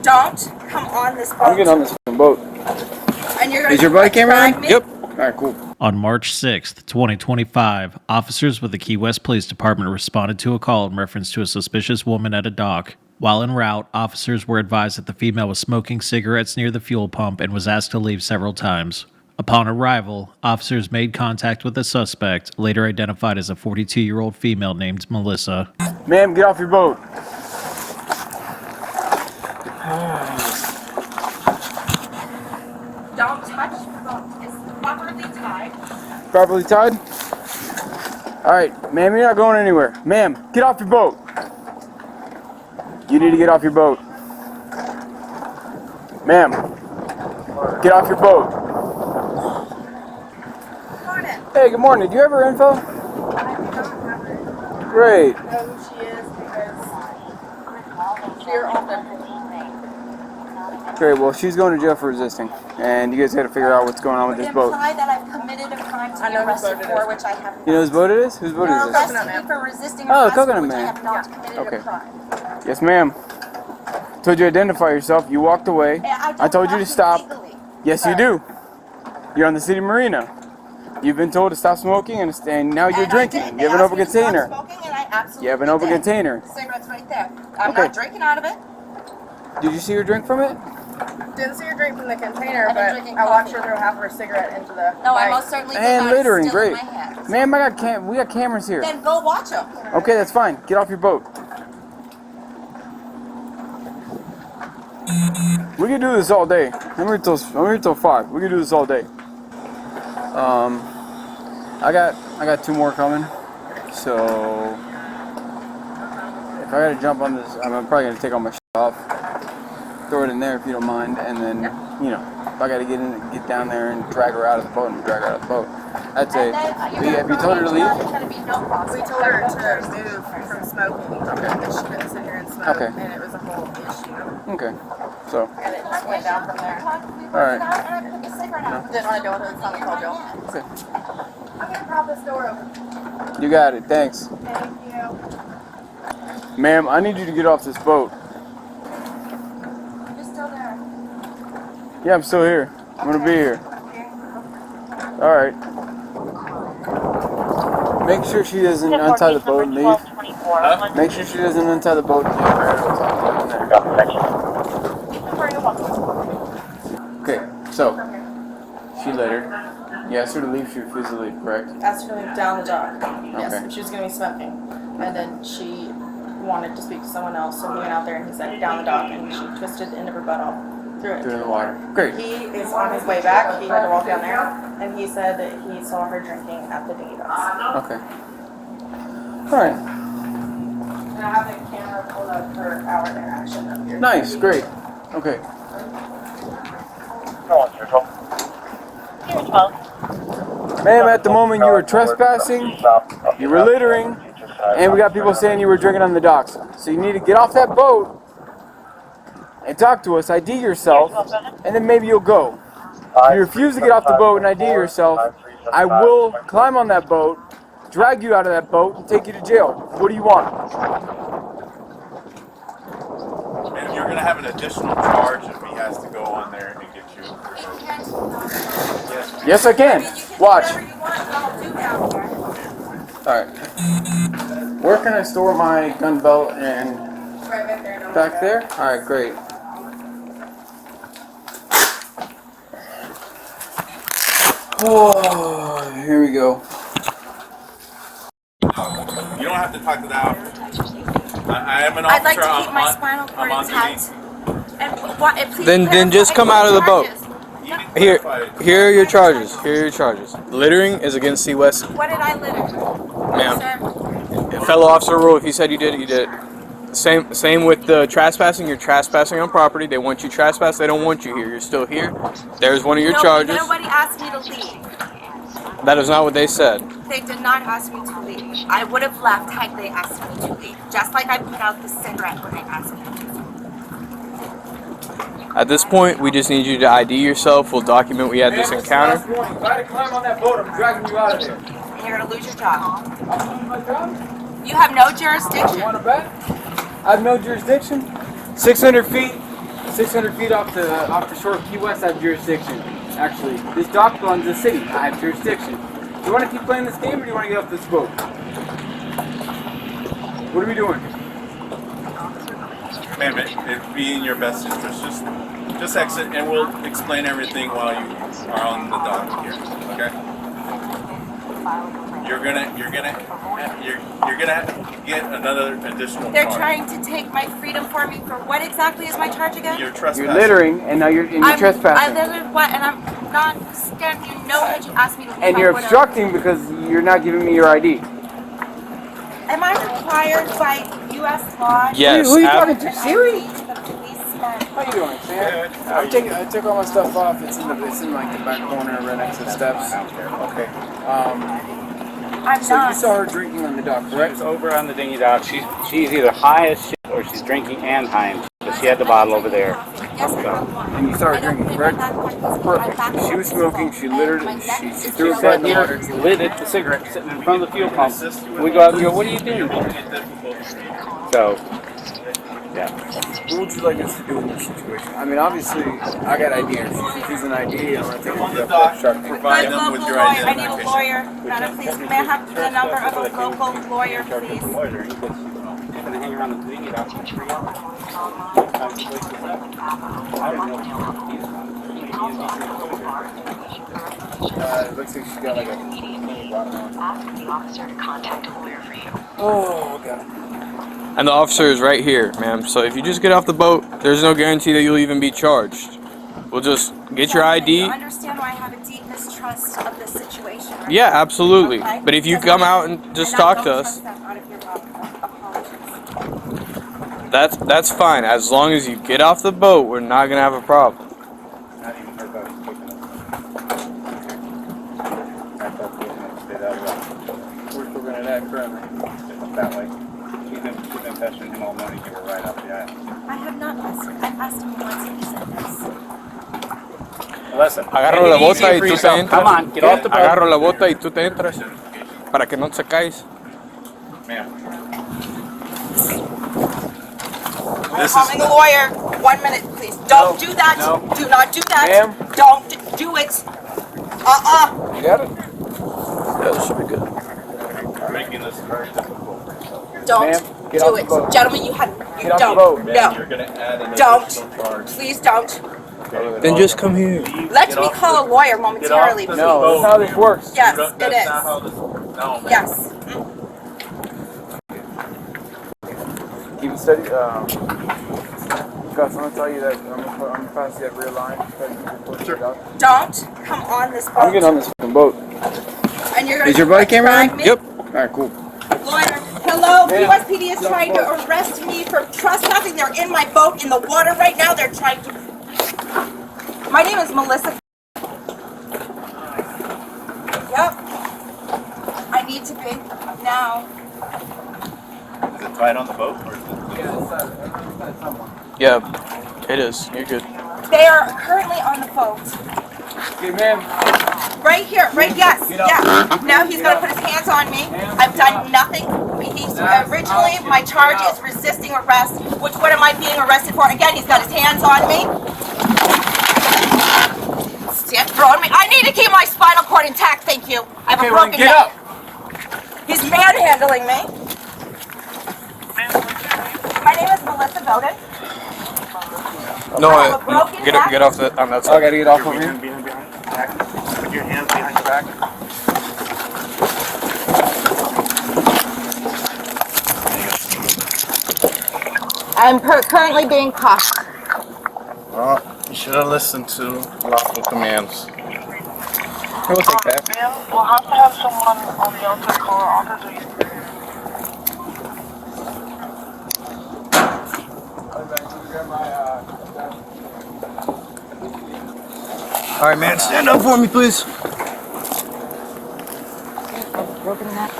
Don't come on this boat. I'm getting on this boat. And you're gonna Is your body camera on? me? Yep. All right, cool. On March 6th, 2025, officers with the Key West Police Department responded to a call in reference to a suspicious woman at a dock. While en route, officers were advised that the female was smoking cigarettes near the fuel pump and was asked to leave several times. Upon arrival, officers made contact with the suspect, later identified as a 42-year-old female named Melissa. Ma'am, get off your boat. Don't touch the boat. It's properly tied. Properly tied? All right, ma'am, you're not going anywhere. Ma'am, get off your boat. You need to get off your boat. Ma'am, get off your boat. Good morning. Hey, good morning. Do you have her info? I do not have her. Great. I know who she is because you're often. Great, well, she's going to jail for resisting. And you guys got to figure out what's going on with this boat. Imply that I've committed a crime to be arrested for, which I have not. You know whose boat it is? Whose boat You're is this? arresting me for resisting Oh, arrest, Coconut which Man. I have not committed Okay. a crime. Yes, ma'am. Told you to identify yourself. You walked away. I told you to stop. Legally. Yes, you do. You're on the city marina. You've been told to stop smoking, and now you're And drinking. I did. You have an They open asked me to stop container. smoking, and I absolutely You have an open did. container. The cigarette's right there. I'm Okay. not drinking out of it. Did you see her drink from it? Didn't see her drink from the container, I've been but drinking I watched her coffee. throw half of her cigarette into the No, I bike. most certainly did And not. It's littering, still great. in my hands. Ma'am, we got cameras here. Then go watch them. Okay, that's fine. Get off your boat. We can do this all day. I'm here till 5. We can do this all day. I got 2 more coming. So if I gotta jump on this, I'm probably gonna take all my shit off, throw it in there if you don't mind, and then if I gotta get down there and drag her out of the boat and drag her out of the boat. That's it. Have you told her to leave? We told her to move from smoking because she couldn't sit here and smoke, Okay. and it was a whole issue. Okay. So, And it just went down from there. alright. Didn't want to deal with it, so I called Joe. Okay. I'm gonna prop this door open. You got it. Thanks. Thank you. Ma'am, I need you to get off this boat. You're still there. Yeah, I'm still here. I'm gonna be here. Alright. Make sure she doesn't untie the boat and leave. Huh? Make sure she doesn't untie the boat and leave. Okay, so she littered. You asked her to leave, she refused to leave, correct? Asked her to leave down the dock. Yes, Okay. she was gonna be smoking, and then she wanted to speak to someone else, so he went out there and he said down the dock, and she twisted the end of her butt off, threw it Through into the water. Great. He is on his way back. He had to walk down there, and he said that he saw her drinking at the dinghy docks. Okay. Alright. And I have the camera pulled up for our interaction up here. Nice, great. Okay. Here's 12. Ma'am, at the moment you were trespassing, you were littering, and we got people saying you were drinking on the docks. So you need to get off that boat and talk to us, ID yourself, and then maybe you'll go. If you refuse to get off the boat and ID yourself, I will climb on that boat, drag you out of that boat, and take you to jail. What do you want? And you're gonna have an additional charge if he has to go on there and get you. Yes, I can. Watch. Alright. Where can I store my gun belt and Right back there. back there? Alright, great. Oh, here we go. You don't have to talk to the officer. I am an I'd like officer. to keep my spinal cord I'm on intact. And please Then just come out of the boat. You need to Here, clarify. here are your charges. Here are your charges. Littering is against Key West. What did I litter? Ma'am, Sir? fellow officer rule, if you said you did it, you did it. Same with the trespassing. You're trespassing on property. They want you trespass. They don't want you here. You're still here. There's one of your charges. Nobody asked me to leave. That is not what they said. They did not ask me to leave. I would have left had they asked me to leave. Just like I put out the cigarette when they asked me to leave. At this point, we just need you to ID yourself. We'll document we had this encounter. If I had to climb on that boat, I'm dragging you out of there. And you're going to lose your job. My job? You have no You jurisdiction. want to bet? I have no jurisdiction. 600 feet, 600 feet off the shore of Key West, I have jurisdiction. Actually, this dock belongs to the city. I have jurisdiction. Do you want to keep playing this game, or do you want to get off this boat? What are we doing? Ma'am, it'd be in your best interest. Just exit, and we'll explain everything while you are on the dock here. Okay? You're gonna get another additional They're charge. trying to take my freedom for me for what exactly is my charge again? You're trespassing. You're littering, and now you're trespassing. I littered what? And I'm not standing. You know that you asked me to leave. And I you're would've. obstructing because you're not giving me your ID. Am I required by U.S. law? Yes. Who are you talking to? Siri? The policeman. How you doing, Sam? I took all my stuff off. It's in like the back corner right next to the steps. Okay. I'm So not. you saw her drinking on the dock, correct? She's over on the dinghy dock. She's either high as shit or she's drinking and high as shit. But she had the bottle over there. Yes, I have one. And you saw her I don't drinking, put it correct? on that Perfect. part. She was smoking. She littered. My neck She is threw filled her in with the water. Lit it, the cigarette sitting in front of the fuel pump. We go out and go, what are you doing? So, yeah. What would you like us to do in this situation? I mean, obviously, I got ideas. She's an idea. I'm gonna take On the it to dock, obstructing. provide My them local with your lawyer. I need a identification. lawyer. Madam, please, may I have the number of a local lawyer, please? He's going to hang around the dinghy dock for 3 hours. It looks like she's got like a. Ask the officer to contact a lawyer for you. Oh, God. And the officer is right here, ma'am. So if you just get off the boat, there's no guarantee that you'll even be charged. We'll just get your You ID. understand why I have a deep mistrust of this situation, right? Yeah, absolutely. Okay. But if you Because come I- out and just and I talk don't to us, trust that out of your mouth. Apologies. that's fine. As long as you get off the boat, we're not gonna have a problem. Not even her boat. I thought we were going to stay that way. We're still gonna act currently. That way. She's been pestering him all morning. Give her right off the island. I have not asked him. I've asked him once and he said this. Listen, Agarro make la it bota easier y for tú te yourself. entras. Come on, get off the boat. Agarro la bota y tú te entras. Para que no te caes. Ma'am. I'm calling a lawyer. 1 minute, please. Don't do that. No. Do not do that. Ma'am. Don't do it. You got it? Yeah, this should be good. Making this very difficult. Don't Ma'am, get do off the it. boat. Gentlemen, you Get off don't. the boat. Ma'am, No. you're gonna add an Don't. additional charge. Please don't. Then just come here. Let me call a lawyer momentarily, Get off please. the No, that's how this works. Yes, That's it not is. how this works. No, ma'am. Yes. Keep it steady. Gus, I'm gonna tell you that I'm gonna pass you that rear line. Don't come on this boat. I'm getting on this fucking boat. And you're gonna Is your body camera drag on? me? Yep. Alright, cool. Lawyer, hello, Ma'am. USPD is trying to arrest me for trespassing. They're in my boat in the water right now. They're trying to. My name is Melissa. Yep. I need to pay now. Is it tied on the boat or is it? Yeah, it is. You're good. They are currently on the boat. Okay, ma'am. Right here, right, yes, yeah. Now he's gonna put his hands on me. I've done nothing. He's originally, my charge is resisting arrest, which what am I being arrested for? Again, he's got his hands on me. Stop throwing me. I need to keep my spinal cord intact, thank you. I have a broken get neck. up. He's manhandling me. My name is Melissa Bowden. No, I have a broken neck. get off that on that I side. gotta get off of here. Behind. Put your hands behind your back. I'm currently being cuffed. Well, you should have listened to lawful commands. We'll take that. Ma'am, we'll have to have someone on the outside call our office. All right, man. Stand up for me, please. Broken neck.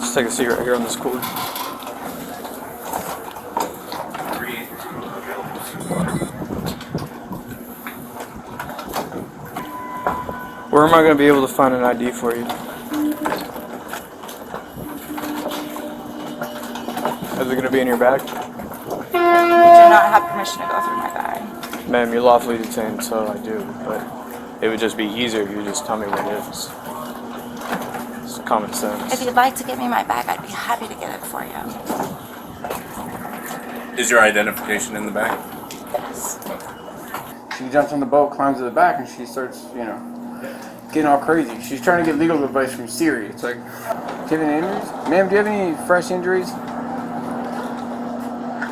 Just take a seat right here on this cooler. Where am I going to be able to find an ID for you? Is it gonna be in your bag? You do not have permission to go through my bag. Ma'am, you're lawfully detained, so I do, but it would just be easier if you just tell me what it is. It's common sense. If you'd like to give me my bag, I'd be happy to get it for you. Is your identification in the bag? Yes. She jumps on the boat, climbs to the back, and she starts, getting all crazy. She's trying to get legal advice from Siri. It's like, do you have any injuries? Ma'am, do you have any fresh injuries?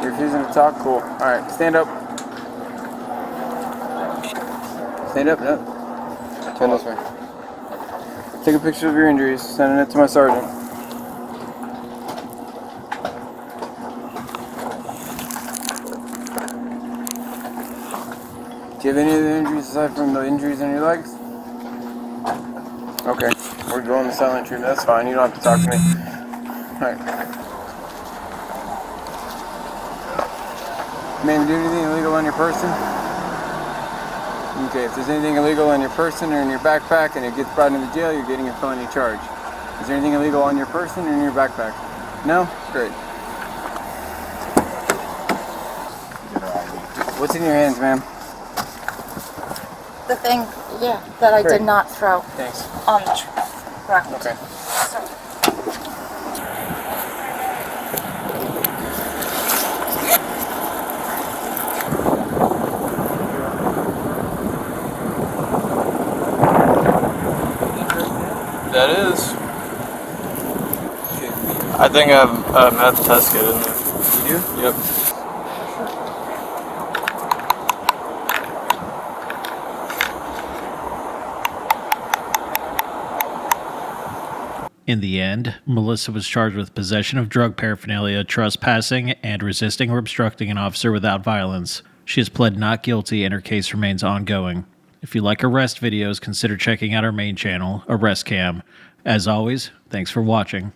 You're refusing to talk? Cool. Alright, stand up. Stand up, no. Turn this way. Take a picture of your injuries, sending it to my sergeant. Do you have any other injuries aside from the injuries in your legs? Okay, we're going to silent treatment. That's fine. You don't have to talk to me. Alright. Ma'am, do you have anything illegal on your person? Okay, if there's anything illegal on your person or in your backpack and it gets brought into jail, you're getting a felony charge. Is there anything illegal on your person or in your backpack? No? Great. What's in your hands, ma'am? The thing, that I Great. did not throw Thanks. on the truck. Okay. That is. I think I have a meth test kit in there. You do? Yep. In the end, Melissa was charged with possession of drug paraphernalia, trespassing, and resisting or obstructing an officer without violence. She has pled not guilty and her case remains ongoing. If you like arrest videos, consider checking out our main channel, Arrest Cam. As always, thanks for watching.